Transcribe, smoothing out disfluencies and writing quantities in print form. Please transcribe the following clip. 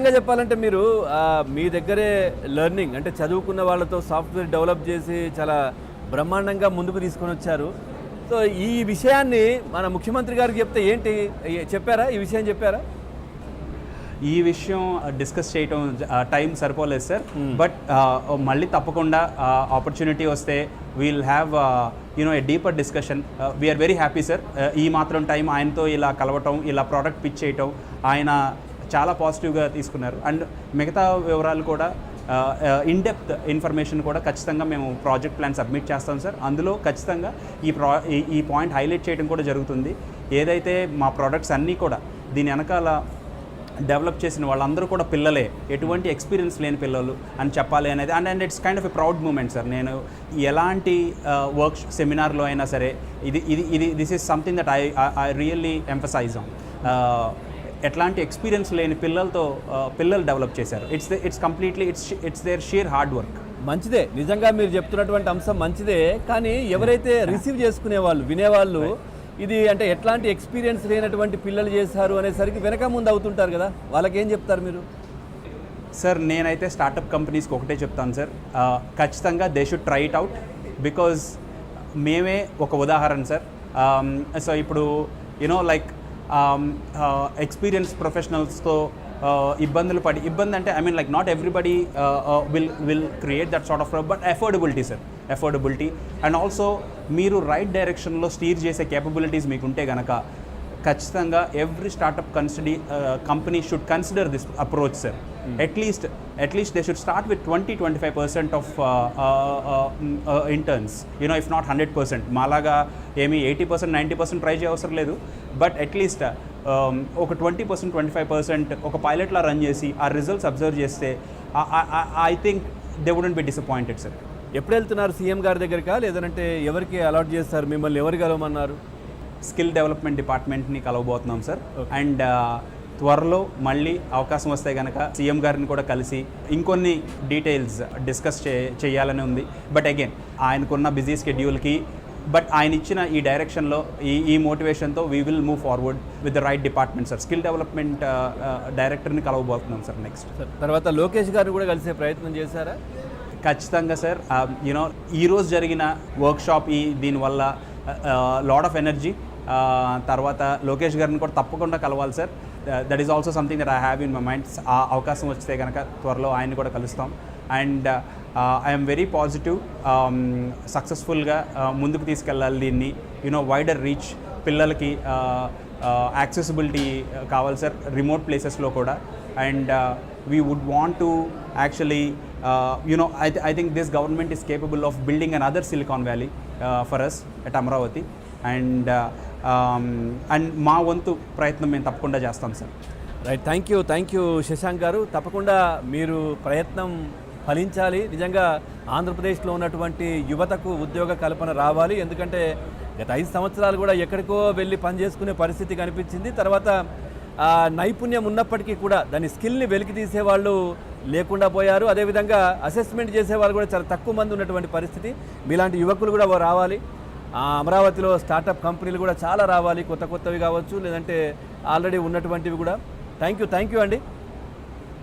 నిజంగా చెప్పాలంటే మీరు మీ దగ్గరే లెర్నింగ్ అంటే చదువుకున్న వాళ్ళతో సాఫ్ట్వేర్ డెవలప్ చేసి చాలా బ్రహ్మాండంగా ముందుకు తీసుకొని వచ్చారు. సో ఈ విషయాన్ని మన ముఖ్యమంత్రి గారికి చెప్తే ఏంటి చెప్పారా? ఈ విషయం చెప్పారా? ఈ విషయం డిస్కస్ చేయటం టైం సరిపోలేదు సార్. బట్ మళ్ళీ తప్పకుండా ఆపర్చునిటీ వస్తే we'll have a deeper discussion. We are very happy sir. ఈ మాత్రం టైం ఆయనతో ఇలా కలవటం, ఇలా ప్రోడక్ట్ పిచ్ చేయటం ఆయన చాలా పాజిటివ్గా తీసుకున్నారు. అండ్ మిగతా వివరాలు కూడా ఇన్డెప్త్ ఇన్ఫర్మేషన్ కూడా ఖచ్చితంగా మేము ప్రాజెక్ట్ ప్లాన్ సబ్మిట్ చేస్తాం సార్. అందులో ఖచ్చితంగా ఈ పాయింట్ హైలైట్ చేయడం కూడా జరుగుతుంది. ఏదైతే మా ప్రోడక్ట్స్ అన్నీ కూడా దీని వెనకాల డెవలప్ చేసిన వాళ్ళందరూ కూడా పిల్లలే, ఎటువంటి ఎక్స్పీరియన్స్ లేని పిల్లలు అని చెప్పాలి అనేది. And it's kind of a proud moment sir. నేను ఎలాంటి వర్క్ సెమినార్లో అయినా సరే this is something that I really emphasize on. ఎట్లాంటి ఎక్స్పీరియన్స్ లేని పిల్లలు డెవలప్ చేశారు. It's completely it's their sheer hard work. మంచిదే, నిజంగా మీరు చెప్తున్నటువంటి అంశం మంచిదే. కానీ ఎవరైతే రిసీవ్ చేసుకునే వాళ్ళు, వినేవాళ్ళు ఇది అంటే ఎట్లాంటి ఎక్స్పీరియన్స్ లేనటువంటి పిల్లలు చేశారు అనేసరికి వెనక ముందు అవుతుంటారు కదా, వాళ్ళకి ఏం చెప్తారు మీరు? సార్ నేనైతే స్టార్టప్ కంపెనీస్కి ఒకటే చెప్తాను సార్, ఖచ్చితంగా they should try it out. Because మేమే ఒక ఉదాహరణ సార్. సో ఇప్పుడు లైక్ ఎక్స్పీరియన్స్ ప్రొఫెషనల్స్తో ఇబ్బంది అంటే I mean like not everybody will create that sort of but affordability sir, affordability. And also మీరు రైట్ డైరెక్షన్లో స్టీర్ చేసే కేపబిలిటీస్ మీకు ఉంటే కనుక ఖచ్చితంగా every startup company should consider this approach sir. At least they should start with 20-25% of interns, if not 100%. మాలాగా ఏమి 80%, 90% try చేయవసరం లేదు. బట్ అట్లీస్ట్ ఒక 20%, 25% ఒక పైలట్లా రన్ చేసి ఆ రిజల్ట్స్ అబ్జర్వ్ చేస్తే I think they wouldn't be disappointed sir. ఎప్పుడు వెళ్తున్నారు సీఎం గారి దగ్గరికా, లేదంటే ఎవరికి అలాట్ చేస్తారు? మిమ్మల్ని ఎవరు కలవమన్నారు? స్కిల్ డెవలప్మెంట్ డిపార్ట్మెంట్ని కలవబోతున్నాం సార్. అండ్ త్వరలో మళ్ళీ అవకాశం వస్తే కనుక సీఎం గారిని కూడా కలిసి ఇంకొన్ని డీటెయిల్స్ డిస్కస్ చేయాలని ఉంది. బట్ అగైన్ ఆయనకున్న బిజీ స్కెడ్యూల్కి బట్ ఆయన ఇచ్చిన ఈ డైరెక్షన్లో ఈ మోటివేషన్తో we will move forward with the right department sir. Skill development డైరెక్టర్ని కలవబోతున్నాం సార్ నెక్స్ట్. తర్వాత లోకేష్ గారిని కూడా కలిసే ప్రయత్నం చేశారా? ఖచ్చితంగా సార్. ఈరోజు జరిగిన వర్క్షాప్ దీనివల్ల లాడ్ ఆఫ్ ఎనర్జీ. తర్వాత లోకేష్ గారిని కూడా తప్పకుండా కలవాలి sir. That is also something that I have in my mind. ఆ అవకాశం వస్తే కనుక త్వరలో ఆయన్ని కూడా కలుస్తాం. And I'm very positive. సక్సెస్ఫుల్గా ముందుకు తీసుకెళ్ళాలి దీన్ని. వైడర్ రీచ్, పిల్లలకి యాక్సెసిబిలిటీ కావాలి సార్ రిమోట్ ప్లేసెస్లో కూడా. And we would want to actually I think this government is capable of building another Silicon Valley for us at Amravati. And మా వంతు ప్రయత్నం మేము తప్పకుండా చేస్తాం sir. Right, thank you Shashank గారు. తప్పకుండా మీరు ప్రయత్నం ఫలించాలి. నిజంగా ఆంధ్రప్రదేశ్లో ఉన్నటువంటి యువతకు ఉద్యోగ కల్పన రావాలి. ఎందుకంటే గత 5 సంవత్సరాలు కూడా ఎక్కడికో వెళ్ళి పనిచేసుకునే పరిస్థితి కనిపించింది. తర్వాత నైపుణ్యం ఉన్నప్పటికీ కూడా దాని స్కిల్ని వెలికి తీసేవాళ్ళు లేకుండా పోయారు. అదేవిధంగా అసెస్మెంట్ చేసేవాళ్ళు కూడా చాలా తక్కువ మంది ఉన్నటువంటి పరిస్థితి. మీలాంటి యువకులు కూడా రావాలి. అమరావతిలో స్టార్టప్ కంపెనీలు కూడా చాలా రావాలి, కొత్తవి కావచ్చు, లేదంటే ఆల్రెడీ ఉన్నటువంటివి కూడా. థ్యాంక్ యూ అండి.